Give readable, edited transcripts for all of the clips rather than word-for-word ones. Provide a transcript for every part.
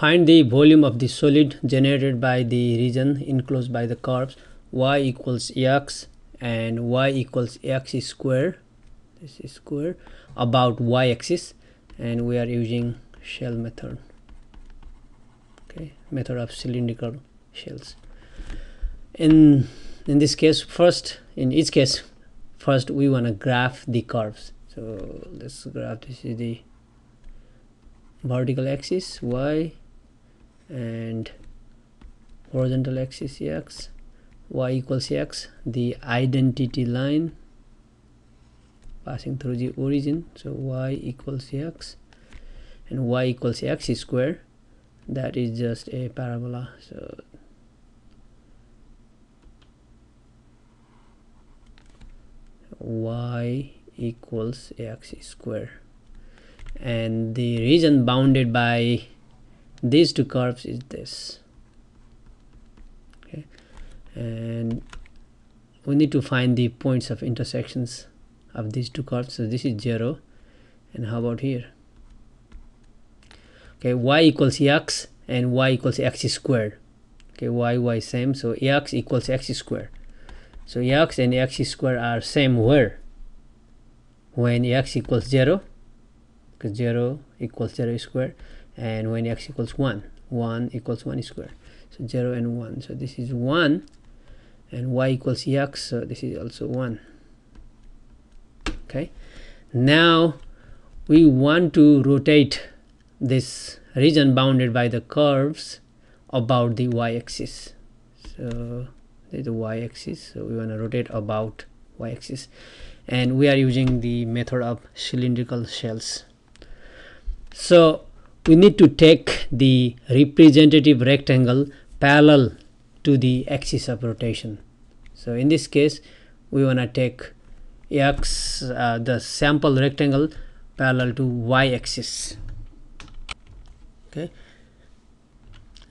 find the volume of the solid generated by the region enclosed by the curves y equals x and y equals x square, this is square, about y-axis, and we are using shell method, okay, method of cylindrical shells. In this case, in each case first we want to graph the curves. So let's graph. This is the vertical axis y and horizontal axis x, y equals x, the identity line passing through the origin, so y equals x and y equals x square, that is just a parabola, so y equals x square, and the region bounded by these two curves is this, okay, and we need to find the points of intersections of these two curves. So this is 0, and how about here? Okay, y equals x and y equals x squared. Okay, y same, so x equals x squared. So x and x squared are same where? When x equals 0, because 0 equals 0 square, and when x equals 1, 1 equals 1 square. So 0 and 1, so this is 1, and y equals x, so this is also 1. Okay, now we want to rotate this region bounded by the curves about the y-axis. So there's the y-axis, so we want to rotate about y-axis, and we are using the method of cylindrical shells. So we need to take the representative rectangle parallel to the axis of rotation. So in this case we want to take x, the sample rectangle parallel to y-axis. Okay,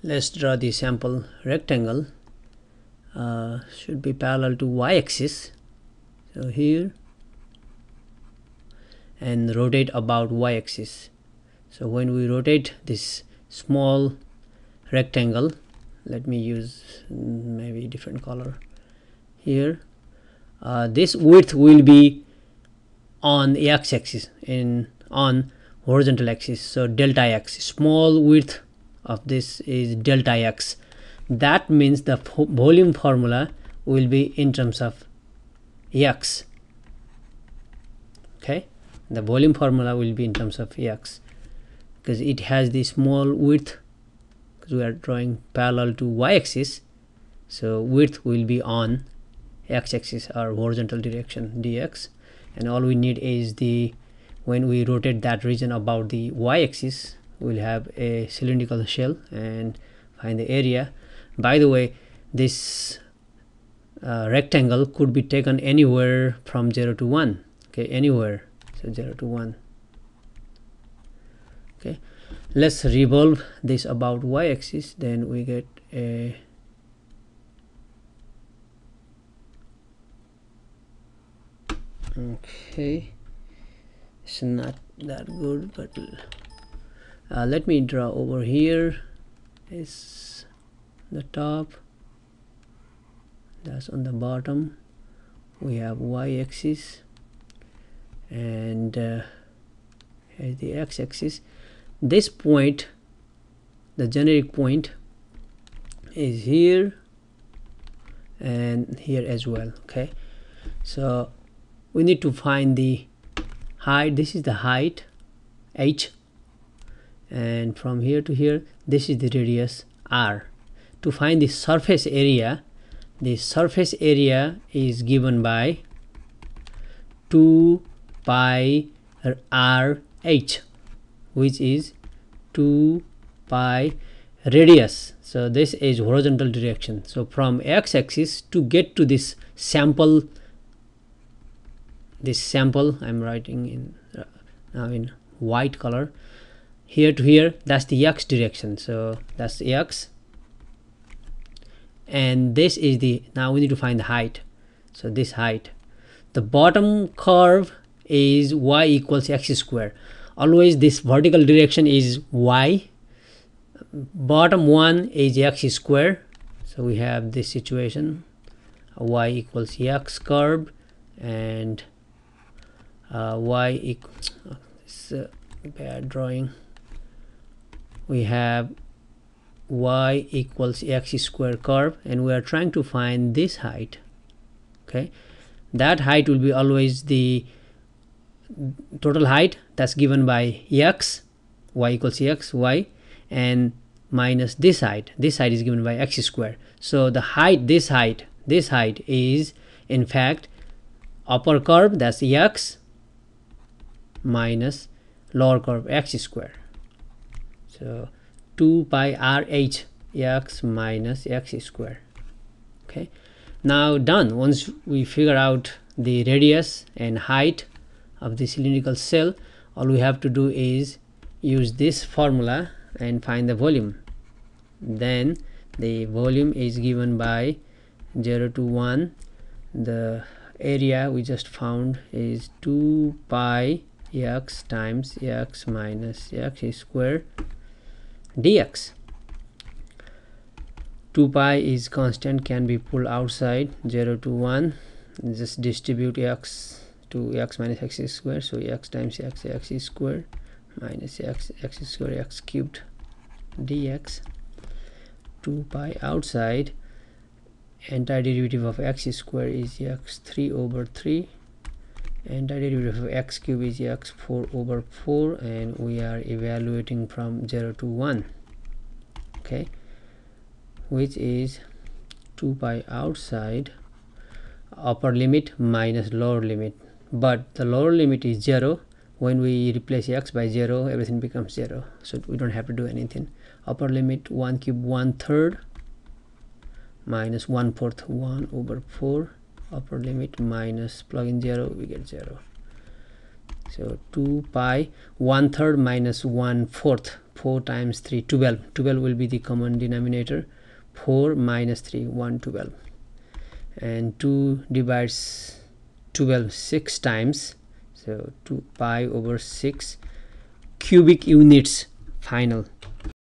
let's draw the sample rectangle, should be parallel to y-axis, so here, and rotate about y-axis. So when we rotate this small rectangle, let me use maybe different color here, this width will be on the x-axis and on horizontal axis, so delta x, small width of this is delta x. That means the volume formula will be in terms of x. Okay, the volume formula will be in terms of x because it has the small width, because we are drawing parallel to y-axis, so width will be on x-axis or horizontal direction dx, and all we need is the, when we rotate that region about the y-axis, we'll have a cylindrical shell and find the area. By the way, this rectangle could be taken anywhere from 0 to 1, okay, anywhere, so 0 to 1. Okay, let's revolve this about y-axis, then we get a okay, it's not that good, but let me draw over here is the top, that's on the bottom, we have y-axis, and here's the x-axis. This point, the generic point, is here and here as well. Okay, so we need to find the height. This is the height h, and from here to here this is the radius r. To find the surface area is given by 2 pi r h, which is 2 pi radius. So this is horizontal direction. So from x-axis to get to this sample, I'm writing in now in white color, here to here, that's the x direction, so that's the x, and this is the, now we need to find the height. So this height, the bottom curve is y equals x square. Always this vertical direction is y, bottom one is x square. So we have this situation, y equals x curve, and y equals bad drawing. We have y equals x square curve, and we are trying to find this height. Okay, that height will be always the total height that's given by x, y equals x, y, and minus this height. This height is given by x square. So the height, this height is in fact upper curve, that's x, minus lower curve x square. So 2 pi rh x minus x square. Okay, now done. Once we figure out the radius and height of the cylindrical cell, all we have to do is use this formula and find the volume. Then the volume is given by 0 to 1. The area we just found is 2 pi x times x minus x square dx. 2 pi is constant, can be pulled outside. 0 to 1, just distribute x to x minus x square, so x times x square minus x square x cubed dx. 2 pi outside, antiderivative of x square is x3 over 3, antiderivative of x cube is x4 over 4, and we are evaluating from 0 to 1. Okay, which is 2 pi outside, upper limit minus lower limit, but the lower limit is 0. When we replace x by 0, everything becomes 0, so we don't have to do anything. Upper limit 1 cube 1/3 minus 1/4 1 over 4, upper limit minus plug in 0, we get 0. So 2 pi 1/3 minus 1/4, 4 times 3, 12. 12 will be the common denominator. 4 minus 3, 1/12, and 2 divides 12 6 times, so 2 pi over 6 cubic units final.